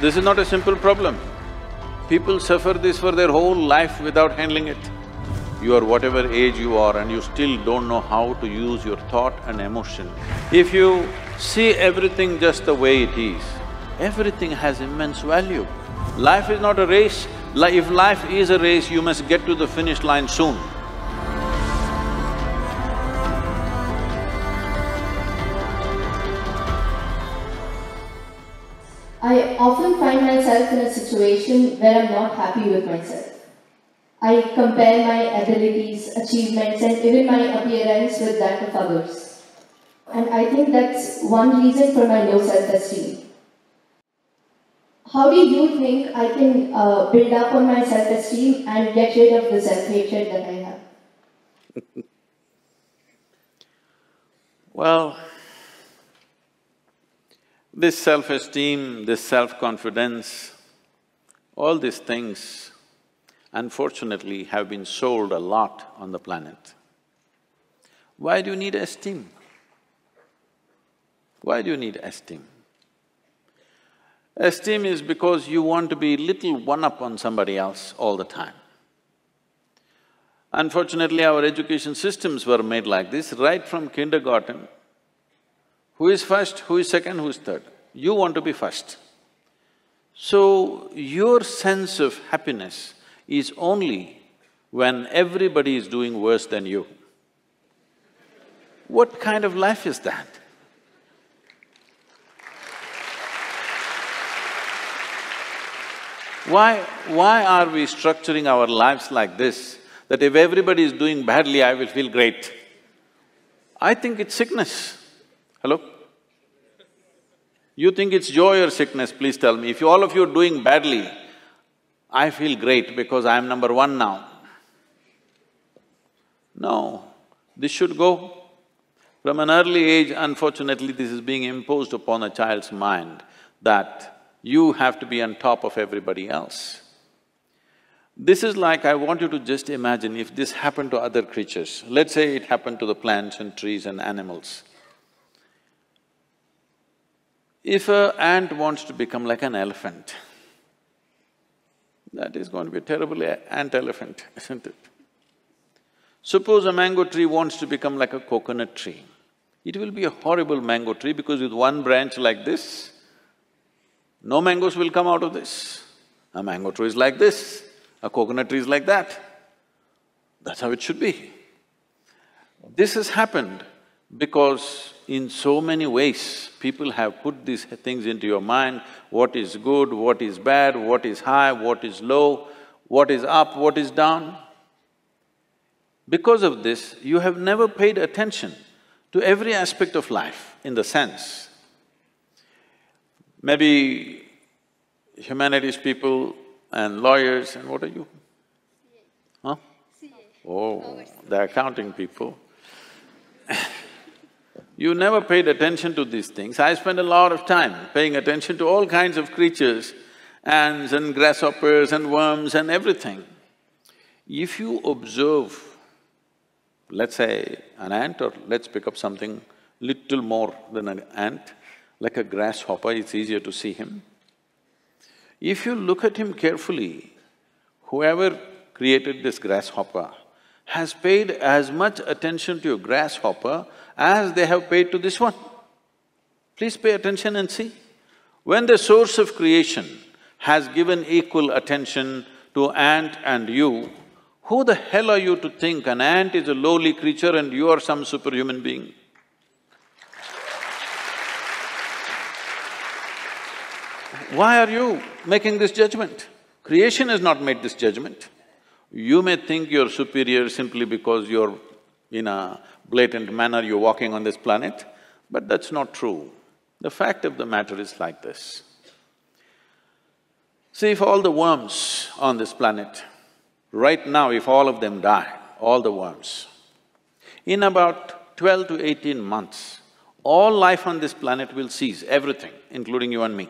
This is not a simple problem. People suffer this for their whole life without handling it. You are whatever age you are and you still don't know how to use your thought and emotion. If you see everything just the way it is, everything has immense value. Life is not a race. If life is a race, you must get to the finish line soon. I often find myself in a situation where I'm not happy with myself. I compare my abilities, achievements, and even my appearance with that of others. And I think that's one reason for my low self-esteem. How do you think I can build up on my self-esteem and get rid of the self-hatred that I have? Well, this self-esteem, this self-confidence, all these things unfortunately have been sold a lot on the planet. Why do you need esteem? Why do you need esteem? Esteem is because you want to be little one-up on somebody else all the time. Unfortunately, our education systems were made like this, right from kindergarten. Who is first, who is second, who is third? You want to be first. So, your sense of happiness is only when everybody is doing worse than you. What kind of life is that? Why are we structuring our lives like this, that if everybody is doing badly, I will feel great? I think it's sickness. Hello? You think it's joy or sickness, please tell me. If all of you are doing badly, I feel great because I am number one now. No, this should go. From an early age, unfortunately, this is being imposed upon a child's mind that you have to be on top of everybody else. This is like, I want you to just imagine if this happened to other creatures. Let's say it happened to the plants and trees and animals. If an ant wants to become like an elephant, that is going to be a terrible ant-elephant, isn't it? Suppose a mango tree wants to become like a coconut tree. It will be a horrible mango tree because with one branch like this, no mangoes will come out of this. A mango tree is like this, a coconut tree is like that. That's how it should be. This has happened because in so many ways, people have put these things into your mind, what is good, what is bad, what is high, what is low, what is up, what is down. Because of this, you have never paid attention to every aspect of life in the sense. Maybe humanities people and lawyers and what are you? Huh? Oh, the accounting people. You never paid attention to these things. I spend a lot of time paying attention to all kinds of creatures, ants and grasshoppers and worms and everything. If you observe, let's say an ant, or let's pick up something little more than an ant, like a grasshopper, it's easier to see him. If you look at him carefully, whoever created this grasshopper has paid as much attention to a grasshopper as they have paid to this one. Please pay attention and see. When the source of creation has given equal attention to ant and you, who the hell are you to think an ant is a lowly creature and you are some superhuman being? Why are you making this judgment? Creation has not made this judgment. You may think you're superior simply because you're in a blatant manner, you're walking on this planet, but that's not true. The fact of the matter is like this. See, if all the worms on this planet, right now if all of them die, all the worms, in about 12 to 18 months, all life on this planet will cease, everything, including you and me.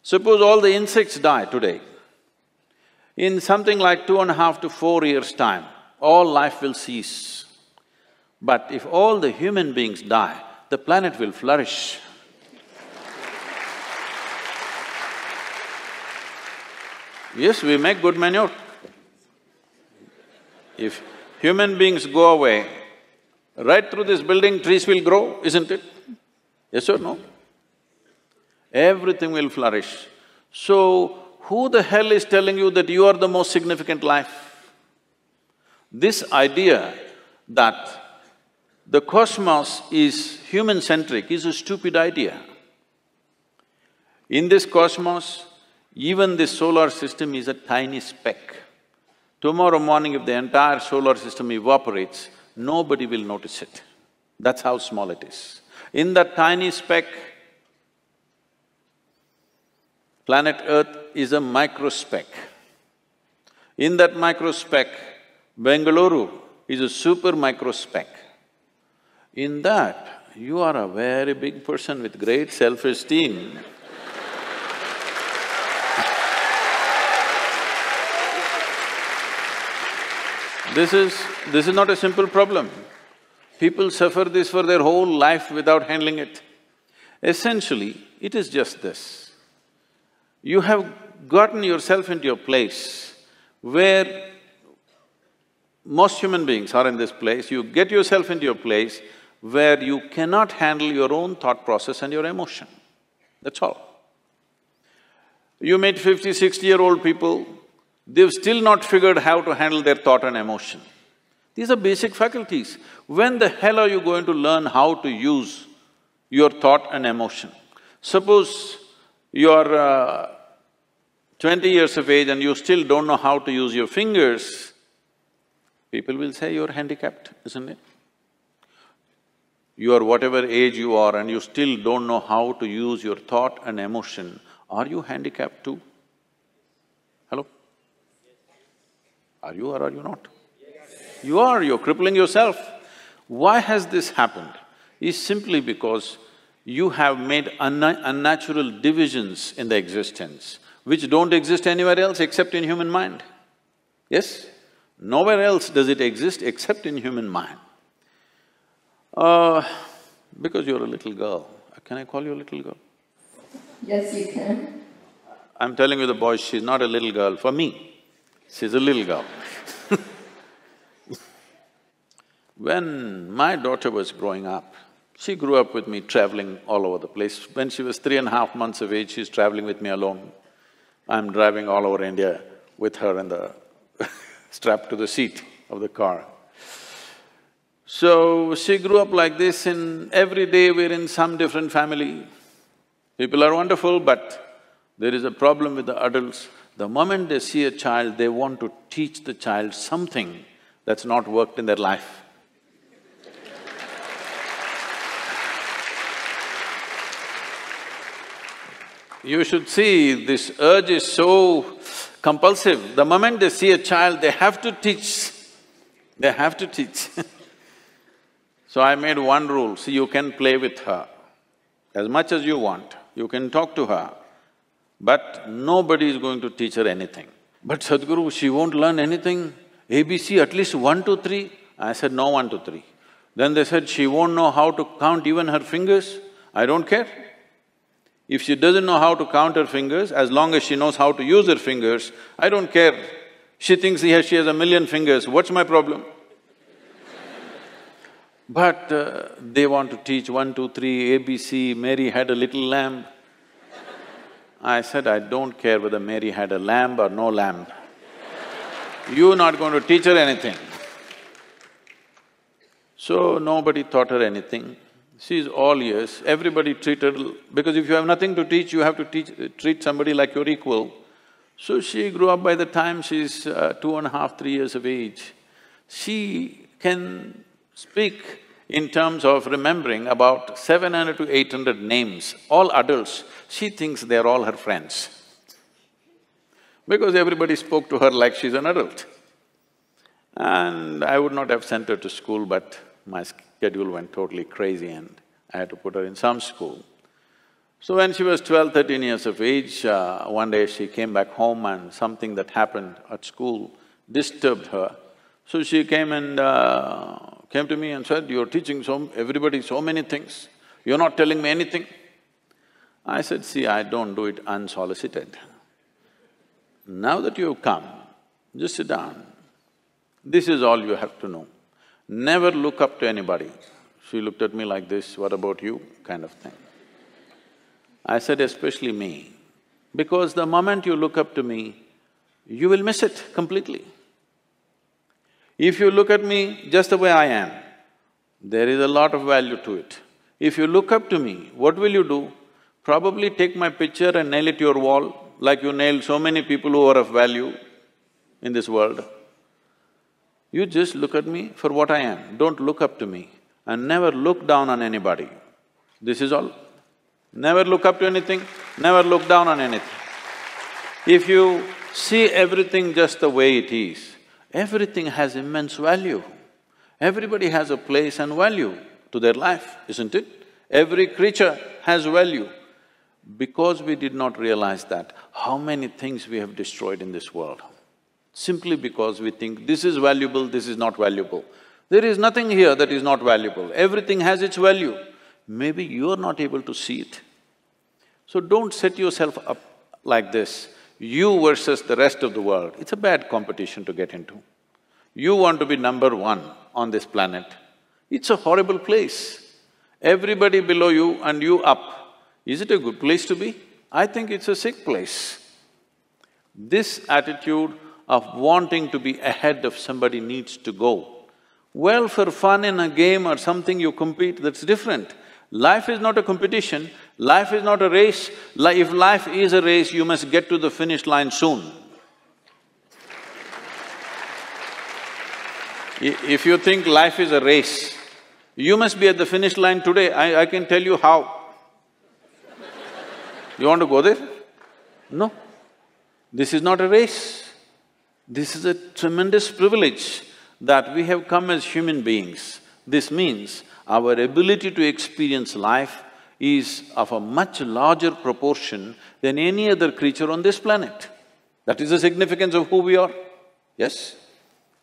Suppose all the insects die today, in something like 2.5 to 4 years' time, all life will cease. But if all the human beings die, the planet will flourish. Yes, we make good manure. If human beings go away, right through this building trees will grow, isn't it? Yes or no? Everything will flourish. So, who the hell is telling you that you are the most significant life? This idea that the cosmos is human-centric is a stupid idea. In this cosmos, even this solar system is a tiny speck. Tomorrow morning, if the entire solar system evaporates, nobody will notice it. That's how small it is. In that tiny speck, planet Earth is a microspeck. In that microspeck, Bengaluru is a super microspeck. In that, you are a very big person with great self-esteem. This is not a simple problem. People suffer this for their whole life without handling it. Essentially, it is just this. You have gotten yourself into a place where most human beings are in this place, you get yourself into a place where you cannot handle your own thought process and your emotion. That's all. You meet 50, 60-year-old people, they've still not figured how to handle their thought and emotion. These are basic faculties. When the hell are you going to learn how to use your thought and emotion? Suppose you're 20 years of age and you still don't know how to use your fingers, people will say you're handicapped, isn't it? You are whatever age you are and you still don't know how to use your thought and emotion, are you handicapped too? Hello? Are you or are you not? You are, you're crippling yourself. Why has this happened? Is simply because you have made unnatural divisions in the existence, which don't exist anywhere else except in human mind. Yes? Nowhere else does it exist except in human mind. Because you're a little girl, can I call you a little girl? Yes, you can. I'm telling you the boys, she's not a little girl for me, she's a little girl. When my daughter was growing up, she grew up with me traveling all over the place. When she was 3.5 months of age, she's traveling with me alone. I'm driving all over India with her in the strapped to the seat of the car. So, she grew up like this and every day we're in some different family. People are wonderful, but there is a problem with the adults. The moment they see a child, they want to teach the child something that's not worked in their life. You should see, this urge is so compulsive. The moment they see a child, they have to teach. They have to teach. So I made one rule, see, you can play with her as much as you want, you can talk to her, but nobody is going to teach her anything. But Sadhguru, she won't learn anything, ABC at least 1, 2, 3. I said, no 1, 2, 3. Then they said, she won't know how to count even her fingers. I don't care. If she doesn't know how to count her fingers, as long as she knows how to use her fingers, I don't care. She thinks she has 1,000,000 fingers, what's my problem? But they want to teach 1, 2, 3, ABC, Mary had a little lamb. I said, I don't care whether Mary had a lamb or no lamb. You're not going to teach her anything. So nobody taught her anything. She's all ears, everybody treated… because if you have nothing to teach, you have to treat somebody like your equal. So she grew up. By the time she's 2.5, 3 years of age, she can speak in terms of remembering about 700 to 800 names, all adults. She thinks they're all her friends because everybody spoke to her like she's an adult. And I would not have sent her to school, but my schedule went totally crazy and I had to put her in some school. So when she was 12, 13 years of age, one day she came back home and something that happened at school disturbed her. So she came and came to me and said, you're teaching everybody so many things, you're not telling me anything. I said, see, I don't do it unsolicited. now that you've come, just sit down. This is all you have to know. Never look up to anybody. She looked at me like this, what about you, kind of thing. I said, especially me, because the moment you look up to me, you will miss it completely. If you look at me just the way I am, there is a lot of value to it. If you look up to me, what will you do? Probably take my picture and nail it to your wall, like you nailed so many people who are of value in this world. You just look at me for what I am, don't look up to me, and never look down on anybody. This is all. Never look up to anything, never look down on anything. If you see everything just the way it is, everything has immense value. Everybody has a place and value to their life, isn't it? Every creature has value. Because we did not realize that, how many things we have destroyed in this world? Simply because we think this is valuable, this is not valuable. There is nothing here that is not valuable, everything has its value. Maybe you are not able to see it. So don't set yourself up like this, you versus the rest of the world. It's a bad competition to get into. You want to be number one on this planet. It's a horrible place. Everybody below you and you up. Is it a good place to be? I think it's a sick place. This attitude of wanting to be ahead of somebody needs to go. Well, for fun in a game or something you compete, that's different. Life is not a competition, life is not a race. If life is a race, you must get to the finish line soon. If you think life is a race, you must be at the finish line today, I can tell you how. You want to go there? No. This is not a race. This is a tremendous privilege that we have come as human beings. This means our ability to experience life is of a much larger proportion than any other creature on this planet. That is the significance of who we are, yes?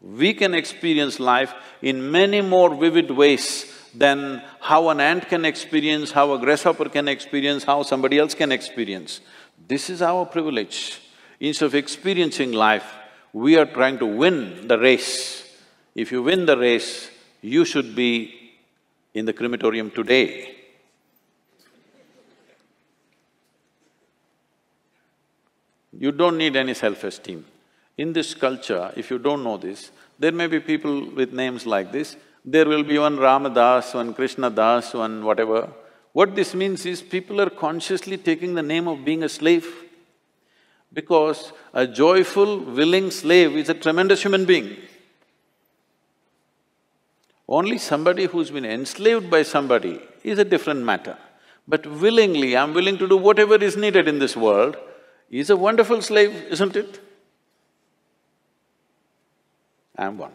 We can experience life in many more vivid ways than how an ant can experience, how a grasshopper can experience, how somebody else can experience. This is our privilege. Instead of experiencing life, we are trying to win the race. If you win the race, you should be in the crematorium today. You don't need any self-esteem. In this culture, if you don't know this, there may be people with names like this, there will be one Ramadas, one Krishna Das, one whatever. What this means is people are consciously taking the name of being a slave. Because a joyful, willing slave is a tremendous human being. Only somebody who's been enslaved by somebody is a different matter. But willingly, I'm willing to do whatever is needed in this world, is a wonderful slave, isn't it? I'm one.